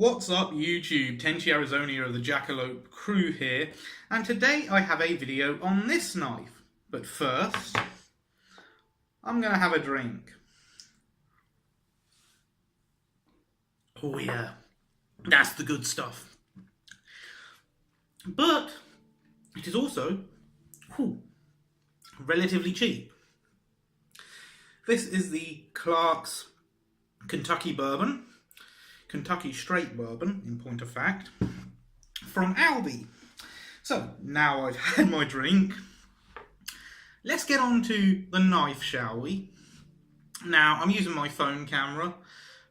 What's up YouTube, Tenchi Arizonia of the Dracolope crew here, and today I have a video on this knife. But first, I'm going to have a drink. Oh yeah, that's the good stuff. But it is also relatively cheap. This is the Clark's Kentucky Bourbon. Kentucky Straight Bourbon, in point of fact, from Aldi. So, now I've had my drink, let's get on to the knife, shall we? Now, I'm using my phone camera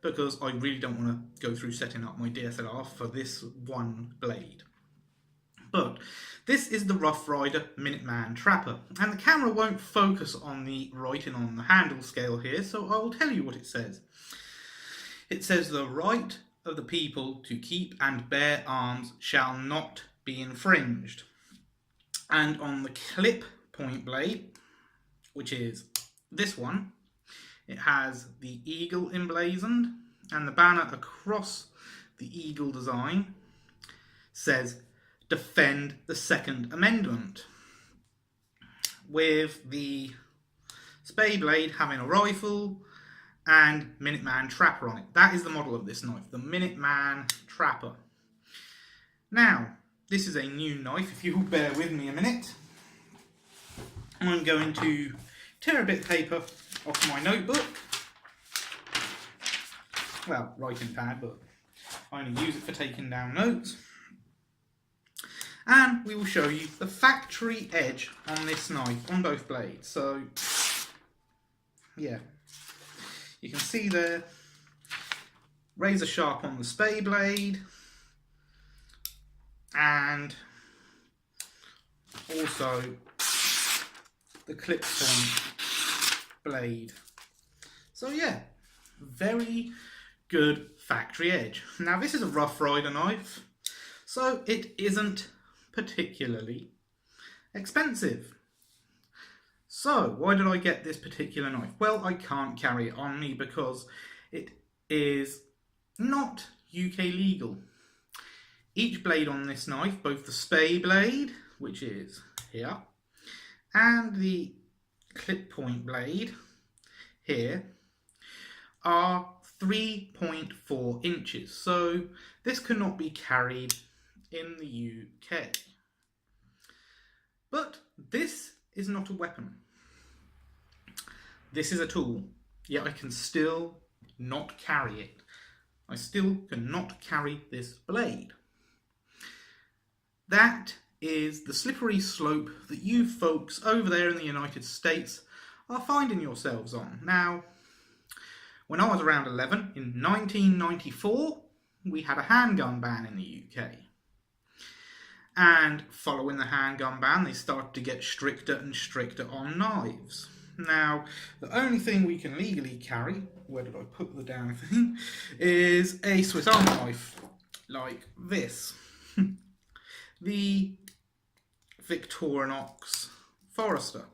because I really don't want to go through setting up my DSLR for this one blade. But this is the Rough Rider Minuteman Trapper, and the camera won't focus on the writing on the handle scale here, so I will tell you what it says. It says the right of the people to keep and bear arms shall not be infringed. And on the clip point blade, which is this one, it has the eagle emblazoned, and the banner across the eagle design says defend the Second Amendment, with the spay blade having a rifle and Minuteman Trapper on it. That is the model of this knife, the Minuteman Trapper. Now, this is a new knife. If you'll bear with me a minute, I'm going to tear a bit of paper off my notebook. Well, writing pad, but I only use it for taking down notes. And we will show you the factory edge on this knife, on both blades. So, yeah. You can see there, razor sharp on the spay blade, and also the clip point blade. So yeah, very good factory edge. Now this is a Rough Rider knife, so it isn't particularly expensive. So, why did I get this particular knife? Well, I can't carry it on me because it is not UK legal. Each blade on this knife, both the spay blade, which is here, and the clip point blade here, are 3.4 inches. So, this cannot be carried in the UK. But this is not a weapon. This is a tool, yet I can still not carry it. I still cannot carry this blade. That is the slippery slope that you folks over there in the United States are finding yourselves on. Now, when I was around 11, in 1994, we had a handgun ban in the UK. And following the handgun ban, they started to get stricter and stricter on knives. Now, the only thing we can legally carry, where did I put the damn thing, is a Swiss Army knife, like this. The Victorinox Forester.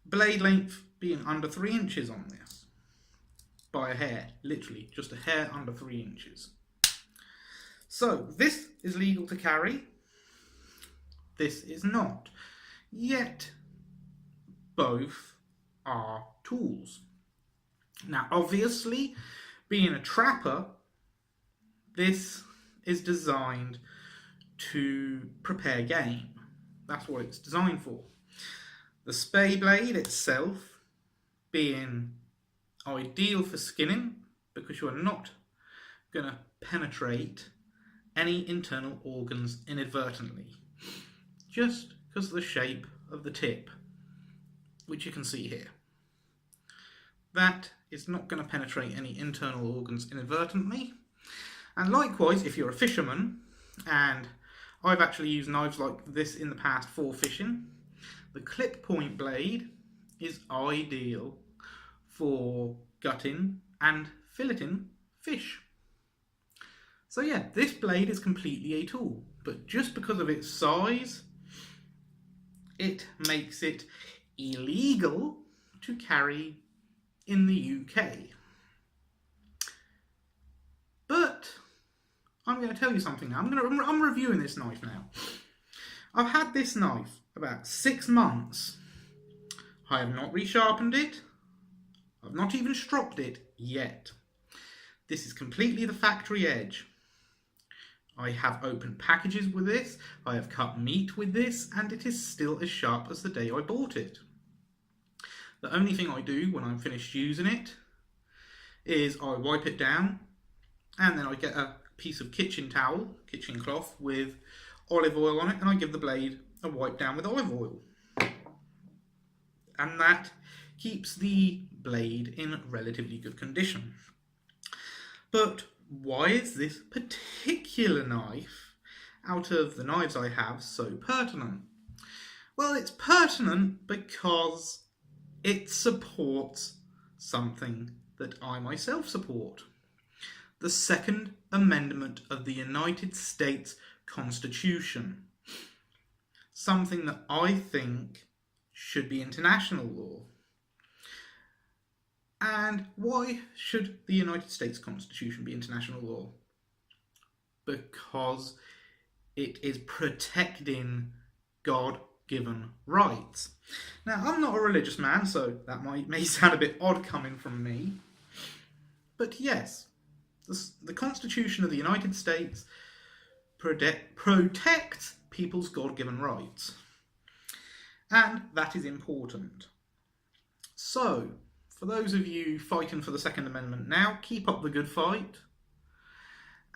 Blade length being under 3 inches on this. By a hair, literally, just a hair under 3 inches. So, this is legal to carry. This is not. Yet, both are tools. Now, obviously, being a trapper, this is designed to prepare game. That's what it's designed for. The spay blade itself being ideal for skinning, because you're not going to penetrate any internal organs inadvertently, just because of the shape of the tip, which you can see here. That is not going to penetrate any internal organs inadvertently. And likewise, if you're a fisherman, and I've actually used knives like this in the past for fishing, the clip point blade is ideal for gutting and filleting fish. So yeah, this blade is completely a tool, but just because of its size, it makes it illegal to carry in the UK. But I'm going to tell you something now. I'm reviewing this knife now. I've had this knife about 6 months. I have not resharpened it. I've not even stropped it yet. This is completely the factory edge. I have opened packages with this, I have cut meat with this, and it is still as sharp as the day I bought it. The only thing I do when I'm finished using it is I wipe it down, and then I get a piece of kitchen cloth with olive oil on it, and I give the blade a wipe down with olive oil. And that keeps the blade in relatively good condition. But why is this particular knife, out of the knives I have, so pertinent? Well, it's pertinent because it supports something that I myself support. The Second Amendment of the United States Constitution. Something that I think should be international law. And why should the United States Constitution be international law? Because it is protecting God-given rights. Now, I'm not a religious man, so that may sound a bit odd coming from me. But yes, the Constitution of the United States protects people's God-given rights. And that is important. So, for those of you fighting for the Second Amendment now, keep up the good fight.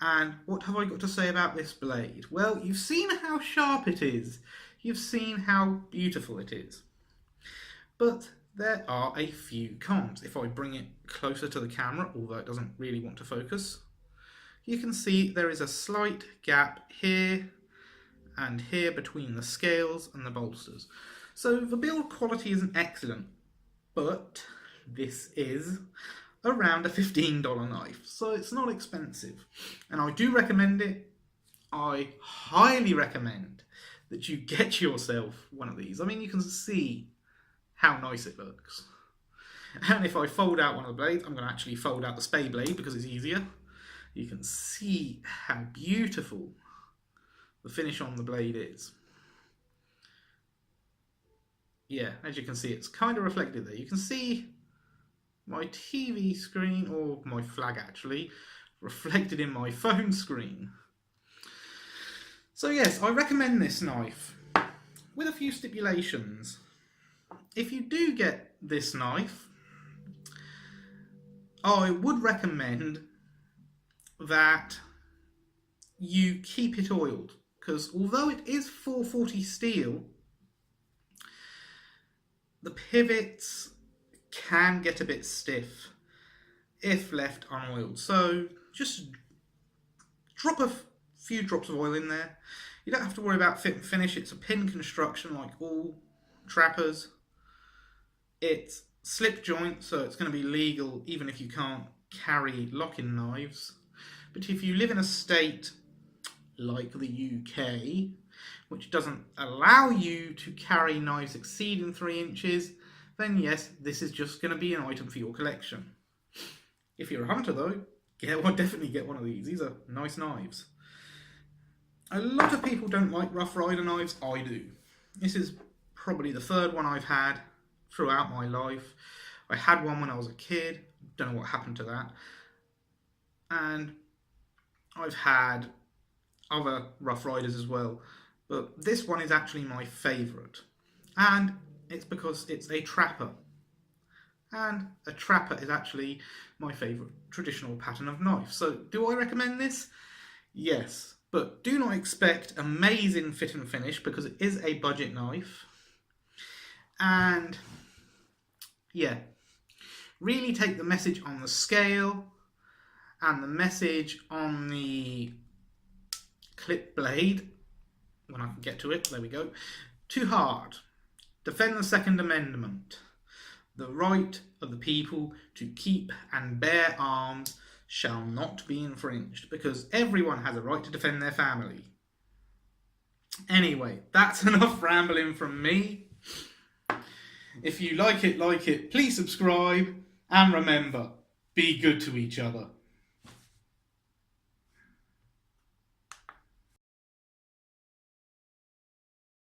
And what have I got to say about this blade? Well, you've seen how sharp it is. You've seen how beautiful it is. But there are a few cons. If I bring it closer to the camera, although it doesn't really want to focus, you can see there is a slight gap here and here between the scales and the bolsters. So the build quality isn't excellent, but this is around a $15 knife, so it's not expensive. And I do recommend it. I highly recommend that you get yourself one of these. I mean, you can see how nice it looks. And if I fold out one of the blades, I'm going to actually fold out the spay blade because it's easier. You can see how beautiful the finish on the blade is. Yeah, as you can see, it's kind of reflected there. You can see my TV screen, or my flag actually, reflected in my phone screen. So yes, I recommend this knife, with a few stipulations. If you do get this knife, I would recommend that you keep it oiled, because although it is 440 steel, the pivots can get a bit stiff if left unoiled. So just drop a few drops of oil in there. You don't have to worry about fit and finish. It's a pin construction like all trappers. It's slip joint, so it's going to be legal even if you can't carry lock-in knives. But if you live in a state like the UK, which doesn't allow you to carry knives exceeding 3 inches, then yes, this is just going to be an item for your collection. If you're a hunter though, definitely get one of these. These are nice knives. A lot of people don't like Rough Rider knives. I do. This is probably the third one I've had throughout my life. I had one when I was a kid. Don't know what happened to that. And I've had other Rough Riders as well. But this one is actually my favourite. And it's because it's a trapper. And a trapper is actually my favourite traditional pattern of knife. So do I recommend this? Yes. But do not expect amazing fit and finish because it is a budget knife. And yeah, really take the message on the scale and the message on the clip blade, when I can get to it, there we go, to heart. Defend the Second Amendment, the right of the people to keep and bear arms shall not be infringed, because everyone has a right to defend their family. Anyway, that's enough rambling from me. If you like it, please subscribe, and remember, be good to each other.